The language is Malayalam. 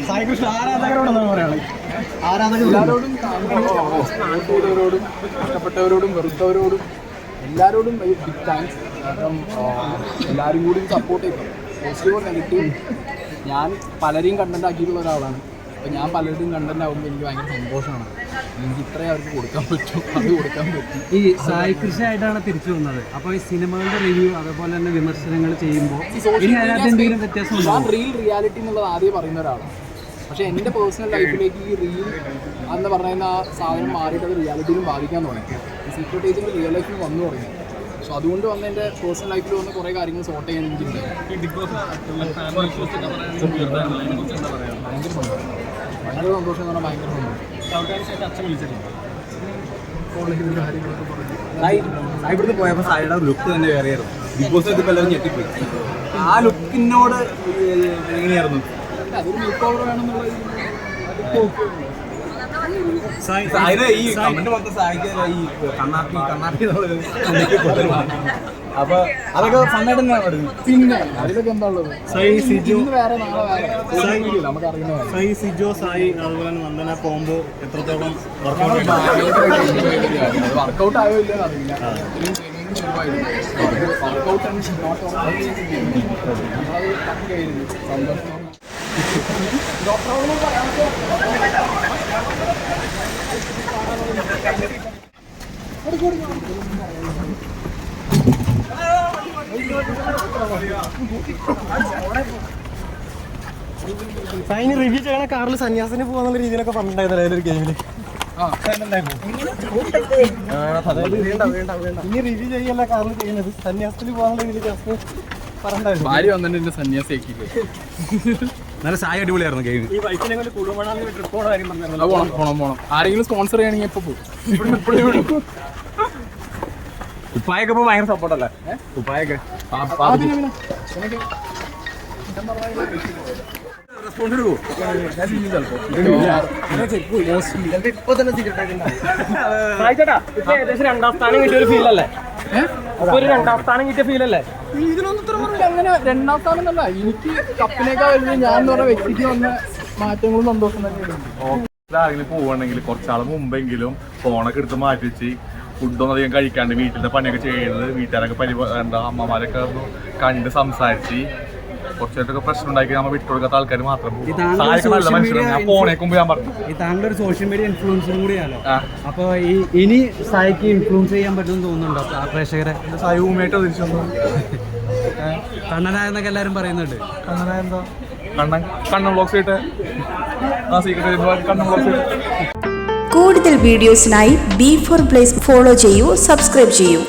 സായികൃഷ്ണ ആരാധകരോടെന്നാണ് പറയുന്നത്. ആരാധകരോടും ചെയ്തവരോടും ഇഷ്ടപ്പെട്ടവരോടും വെറുത്തവരോടും എല്ലാവരോടും ബിഗ് താങ്ക്സ്. കാരണം എല്ലാവരും കൂടി സപ്പോർട്ട് ചെയ്തു. പോസിറ്റീവോ നെഗറ്റീവ് ഞാൻ പലരെയും കണ്ടന്റ് ആക്കിയിട്ടുള്ള ഒരാളാണ്. അപ്പോൾ ഞാൻ പലരുടെയും കണ്ടന്റ് ആകുമ്പോൾ എനിക്ക് ഭയങ്കര സന്തോഷമാണ്. എനിക്ക് ഇത്രയും അവർക്ക് കൊടുക്കാൻ പറ്റും, അത് കൊടുക്കാൻ പറ്റും. ഈ സായി കൃഷി ആയിട്ടാണ് തിരിച്ചു വന്നത്. അപ്പോൾ ഈ സിനിമകളുടെ റിവ്യൂ അതേപോലെ തന്നെ വിമർശനങ്ങൾ ചെയ്യുമ്പോൾ എന്തെങ്കിലും വ്യത്യാസം? ഞാൻ റിയാലിറ്റി എന്നുള്ളത് ആദ്യം പറയുന്ന ഒരാളാണ്. പക്ഷേ എൻ്റെ പേഴ്സണൽ ലൈഫിലേക്ക് ഈ റീൽ എന്ന് പറയുന്ന ആ സാധനം മാറിയിട്ട് അത് റിയാലിറ്റിയിലും ബാധിക്കാൻ തുടങ്ങി. ഈ സീക്രട്ട് ഏജൻറ്റ് റിയൽ ലൈഫിൽ വന്നു തുടങ്ങി. സോ അതുകൊണ്ട് വന്ന് എൻ്റെ പേഴ്സണൽ ലൈഫിൽ വന്ന് കുറേ കാര്യങ്ങൾ സോർട്ട് ചെയ്യാൻ എനിക്കുണ്ട്. ഭയങ്കര സന്തോഷം എന്ന് പറഞ്ഞാൽ ഭയങ്കര സന്തോഷം. ഇവിടുന്ന് പോയപ്പോൾ സായിയുടെ ലുക്ക് തന്നെ വേറെയായിരുന്നു. ബിഗ് ബോസ് എല്ലാവരും ഞെട്ടിപ്പോയി. ആ ലുക്കിനോട് എങ്ങനെയായിരുന്നു? അതൊരു മേക്ക് ഓവർ വേണമെന്നുള്ളത് ഈ കമന്റ് മൊത്തം സായിക്കല്ല ഈ കണ്ണാപ്പി അപ്പൊ അതൊക്കെ ഫണ്ണായിട്ട് തന്നെയാണ് വരുന്നത്. പിന്നെ അതിലൊക്കെ എന്താ ഉള്ളത്? വേറെ നാളെ വേറെ നമുക്ക് അറിയുന്ന സിജോ സായി അതുപോലെ തന്നെ നന്ദന കോംബോ എത്രത്തോളം വർക്കൗട്ട് ആയോ ഇല്ലെന്ന് അറിയില്ല. വർക്കൗട്ട് സന്തോഷം. സൈന് റിവ്യൂ ചെയ്യണ കാറിൽ സന്യാസിന് പോകാന്നുള്ള രീതിയിലൊക്കെ പറഞ്ഞിട്ടുണ്ടായിരുന്നല്ലോ ഏതൊരു ഗെയിമില്. ഇനി റിവ്യൂ ചെയ്യല്ല കാറിൽ ചെയ്യുന്നത് സന്യാസത്തിന് പോകാനുള്ള രീതിയിൽ ജസ്റ്റ് പറഞ്ഞിട്ടുണ്ടായിരുന്നു. ഭാര്യ വന്നിട്ട് എന്റെ സന്യാസിയാക്കിയില്ലേ. നല്ല സായി അടിപൊളിയായിരുന്നു ഗെയിം. ഈ വൈഫിനെ കൊണ്ട് കുടുംബനാളിൽ ട്രിപ്പ് പോകണ കാര്യം പറഞ്ഞു. പോണം. ആരെങ്കിലും സ്പോൺസർ ചെയ്യണമെങ്കിൽ എപ്പോ പോകും. ഉപ്പായൊക്കെ ഇപ്പൊ ഭയങ്കര സപ്പോർട്ടല്ലേ? ഉപ്പായൊക്കെ റെസ്പോണ്ട് എടുക്കുമോ? ഇപ്പൊ തന്നെ ഏകദേശം 2ാം സ്ഥാനം കിട്ടിയ ഒരു ഫീൽ അല്ലേ? ഒരു 2ാം സ്ഥാനം കിട്ടിയ ഫീൽ അല്ലേ? ഇതിനൊന്നും ഇത്ര അങ്ങനെ 2ാം സ്ഥാനം എന്നല്ല. എനിക്ക് കപ്പിനേക്കാൾ വലുത് ഞാൻ എന്ന് പറഞ്ഞ വ്യക്തിക്ക് വന്ന മാറ്റങ്ങളും സന്തോഷം തന്നെയാണ്. ആരെങ്കിലും പോവുകയാണെങ്കിൽ കുറച്ചാൾ മുമ്പെങ്കിലും ഫോണൊക്കെ എടുത്ത് മാറ്റി വെച്ച് ഫുഡൊന്നും അധികം കഴിക്കാണ്ട് വീട്ടിലത്തെ പണിയൊക്കെ ചെയ്യുന്നത് വീട്ടുകാരൊക്കെ അമ്മമാരൊക്കെ കണ്ട് സംസാരിച്ച് കുറച്ചായിട്ടൊക്കെ പ്രശ്നം ഉണ്ടാക്കി നമ്മൾ വിട്ടുകൊടുക്കാത്ത ആൾക്കാർ മാത്രം പോകും. ഈ താങ്കളൊരു സോഷ്യൽ മീഡിയ ഇൻഫ്ലുവൻസറും കൂടിയാണല്ലോ. അപ്പൊ ഇനി സായിക്ക് ഇൻഫ്ലുവൻസ് ചെയ്യാൻ പറ്റുമെന്ന് തോന്നുന്നുണ്ടോ പ്രേക്ഷകരെ? സായി ഊമയായിട്ട് തിരിച്ചു കണ്ണനായെന്നൊക്കെ എല്ലാവരും പറയുന്നുണ്ട്. കണ്ണനായ എന്താ? കണ്ണൻ ബ്ലോഗ്സ് ആയിട്ട് കണ്ണൻ ബ്ലോഗ്സ്. കൂടുതൽ വീഡിയോസിനായി B4 Place ഫോളോ ചെയ്യൂ, സബ്സ്ക്രൈബ് ചെയ്യൂ.